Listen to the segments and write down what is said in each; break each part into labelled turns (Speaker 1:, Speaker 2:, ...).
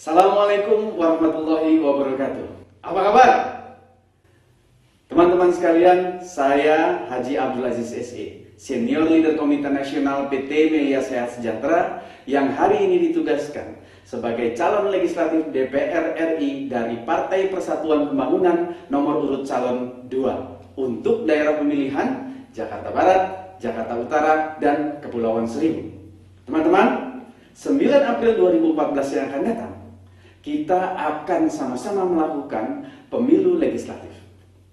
Speaker 1: Assalamualaikum warahmatullahi wabarakatuh. Apa kabar? Teman-teman sekalian, saya Haji Abdul Aziz SE, Senior Leader Komite Nasional PT Melia Sehat Sejahtera yang hari ini ditugaskan sebagai calon legislatif DPR RI dari Partai Persatuan Pembangunan nomor urut calon 2 untuk daerah pemilihan Jakarta Barat, Jakarta Utara, dan Kepulauan Seribu. Teman-teman, 9 April 2014 yang akan datang, kita akan sama-sama melakukan pemilu legislatif.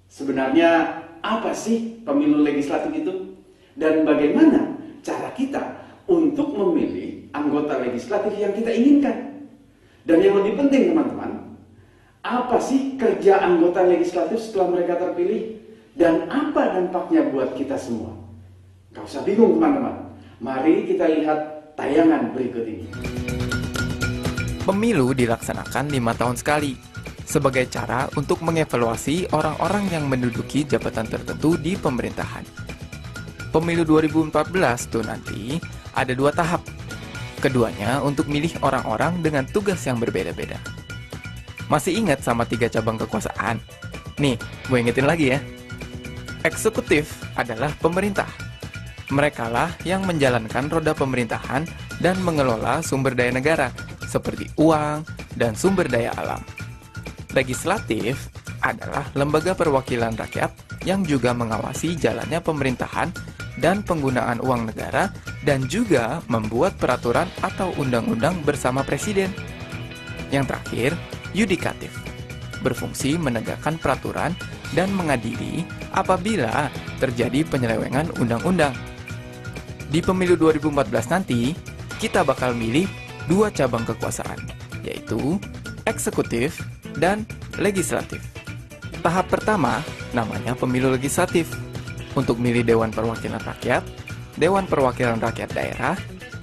Speaker 1: Sebenarnya apa sih pemilu legislatif itu? Dan bagaimana cara kita untuk memilih anggota legislatif yang kita inginkan? Dan yang lebih penting teman-teman, apa sih kerja anggota legislatif setelah mereka terpilih? Dan apa dampaknya buat kita semua? Gak usah bingung teman-teman. Mari kita lihat tayangan berikut ini.
Speaker 2: Pemilu dilaksanakan 5 tahun sekali, sebagai cara untuk mengevaluasi orang-orang yang menduduki jabatan tertentu di pemerintahan. Pemilu 2014 tuh nanti ada 2 tahap. Keduanya untuk milih orang-orang dengan tugas yang berbeda-beda. Masih ingat sama 3 cabang kekuasaan? Nih, gue ingetin lagi ya. Eksekutif adalah pemerintah. Merekalah yang menjalankan roda pemerintahan dan mengelola sumber daya negara, seperti uang dan sumber daya alam. Legislatif adalah lembaga perwakilan rakyat yang juga mengawasi jalannya pemerintahan dan penggunaan uang negara dan juga membuat peraturan atau undang-undang bersama presiden. Yang terakhir, yudikatif, berfungsi menegakkan peraturan dan mengadili apabila terjadi penyelewengan undang-undang. Di pemilu 2014 nanti, kita bakal milih 2 cabang kekuasaan, yaitu eksekutif dan legislatif. Tahap pertama namanya pemilu legislatif, untuk milih Dewan Perwakilan Rakyat, Dewan Perwakilan Rakyat Daerah,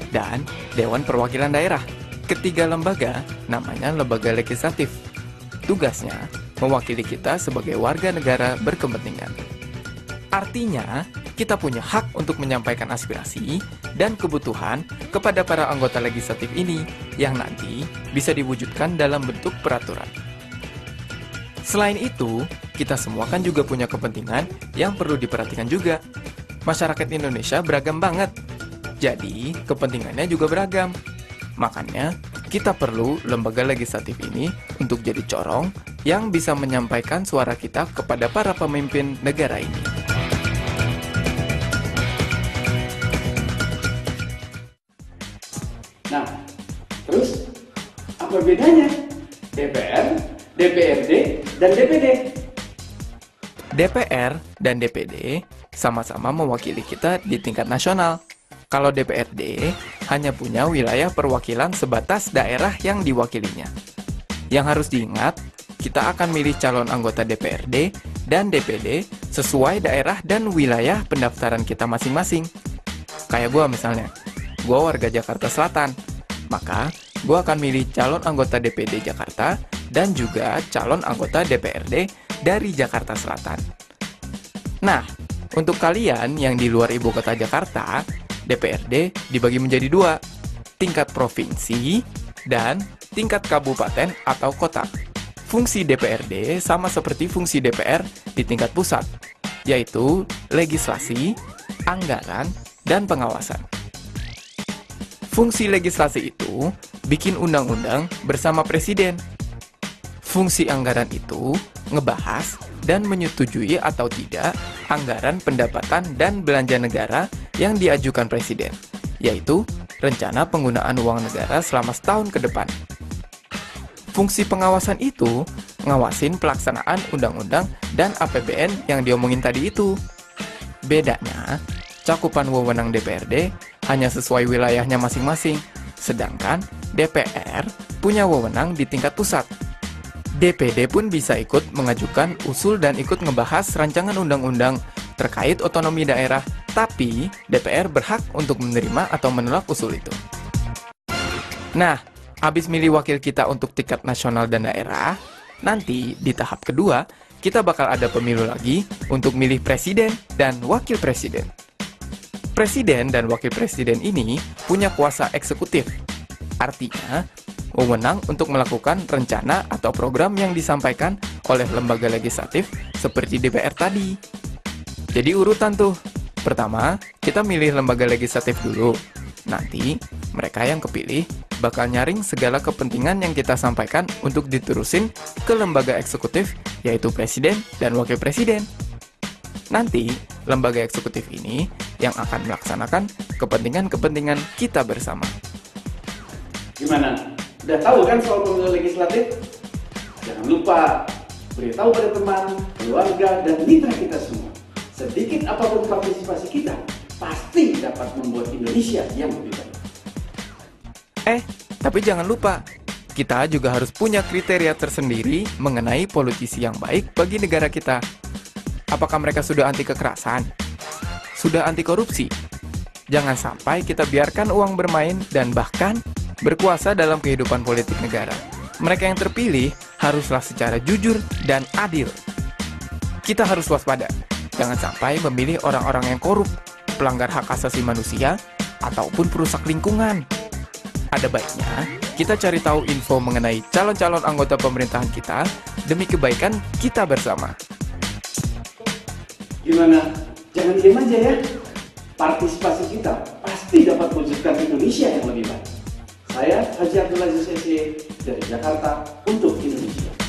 Speaker 2: dan Dewan Perwakilan Daerah. Ketiga lembaga namanya lembaga legislatif. Tugasnya mewakili kita sebagai warga negara berkepentingan. Artinya, kita punya hak untuk menyampaikan aspirasi dan kebutuhan kepada para anggota legislatif ini yang nanti bisa diwujudkan dalam bentuk peraturan. Selain itu, kita semua kan juga punya kepentingan yang perlu diperhatikan juga. Masyarakat Indonesia beragam banget, jadi kepentingannya juga beragam. Makanya, kita perlu lembaga legislatif ini untuk jadi corong yang bisa menyampaikan suara kita kepada para pemimpin negara ini.
Speaker 1: Nah, terus apa bedanya DPR, DPRD, dan DPD?
Speaker 2: DPR dan DPD sama-sama mewakili kita di tingkat nasional. Kalau DPRD hanya punya wilayah perwakilan sebatas daerah yang diwakilinya. Yang harus diingat, kita akan milih calon anggota DPRD dan DPD sesuai daerah dan wilayah pendaftaran kita masing-masing. Kayak gue misalnya, gue warga Jakarta Selatan, maka gue akan milih calon anggota DPD Jakarta dan juga calon anggota DPRD dari Jakarta Selatan. Nah, untuk kalian yang di luar ibu kota Jakarta, DPRD dibagi menjadi 2, tingkat provinsi dan tingkat kabupaten atau kota. Fungsi DPRD sama seperti fungsi DPR di tingkat pusat, yaitu legislasi, anggaran, dan pengawasan. Fungsi legislasi itu bikin undang-undang bersama presiden. Fungsi anggaran itu ngebahas dan menyetujui atau tidak anggaran pendapatan dan belanja negara yang diajukan presiden, yaitu rencana penggunaan uang negara selama setahun ke depan. Fungsi pengawasan itu ngawasin pelaksanaan undang-undang dan APBN yang diomongin tadi itu. Bedanya, cakupan wewenang DPRD hanya sesuai wilayahnya masing-masing, sedangkan DPR punya wewenang di tingkat pusat. DPD pun bisa ikut mengajukan usul dan ikut ngebahas rancangan undang-undang terkait otonomi daerah, tapi DPR berhak untuk menerima atau menolak usul itu. Nah, habis milih wakil kita untuk tingkat nasional dan daerah, nanti di tahap kedua, kita bakal ada pemilu lagi untuk milih presiden dan wakil presiden. Presiden dan wakil presiden ini punya kuasa eksekutif. Artinya, wewenang untuk melakukan rencana atau program yang disampaikan oleh lembaga legislatif seperti DPR tadi. Jadi urutan tuh. Pertama, kita milih lembaga legislatif dulu. Nanti, mereka yang kepilih bakal nyaring segala kepentingan yang kita sampaikan untuk diterusin ke lembaga eksekutif, yaitu presiden dan wakil presiden. Nanti, lembaga eksekutif ini yang akan melaksanakan kepentingan-kepentingan kita bersama.
Speaker 1: Gimana? Udah tahu kan soal pemilu legislatif? Jangan lupa beritahu pada teman, keluarga, dan mitra kita semua. Sedikit apapun partisipasi kita, pasti dapat membuat Indonesia yang lebih baik.
Speaker 2: Tapi jangan lupa, kita juga harus punya kriteria tersendiri mengenai politisi yang baik bagi negara kita. Apakah mereka sudah anti kekerasan? Sudah anti korupsi? Jangan sampai kita biarkan uang bermain dan bahkan berkuasa dalam kehidupan politik negara. Mereka yang terpilih haruslah secara jujur dan adil. Kita harus waspada. Jangan sampai memilih orang-orang yang korup, pelanggar hak asasi manusia, ataupun perusak lingkungan. Ada baiknya kita cari tahu info mengenai calon-calon anggota pemerintahan kita demi kebaikan kita bersama.
Speaker 1: Gimana? Jangan diam aja ya. Partisipasi kita pasti dapat mewujudkan Indonesia yang lebih baik. Saya Haji Abdul Aziz SE dari Jakarta untuk Indonesia.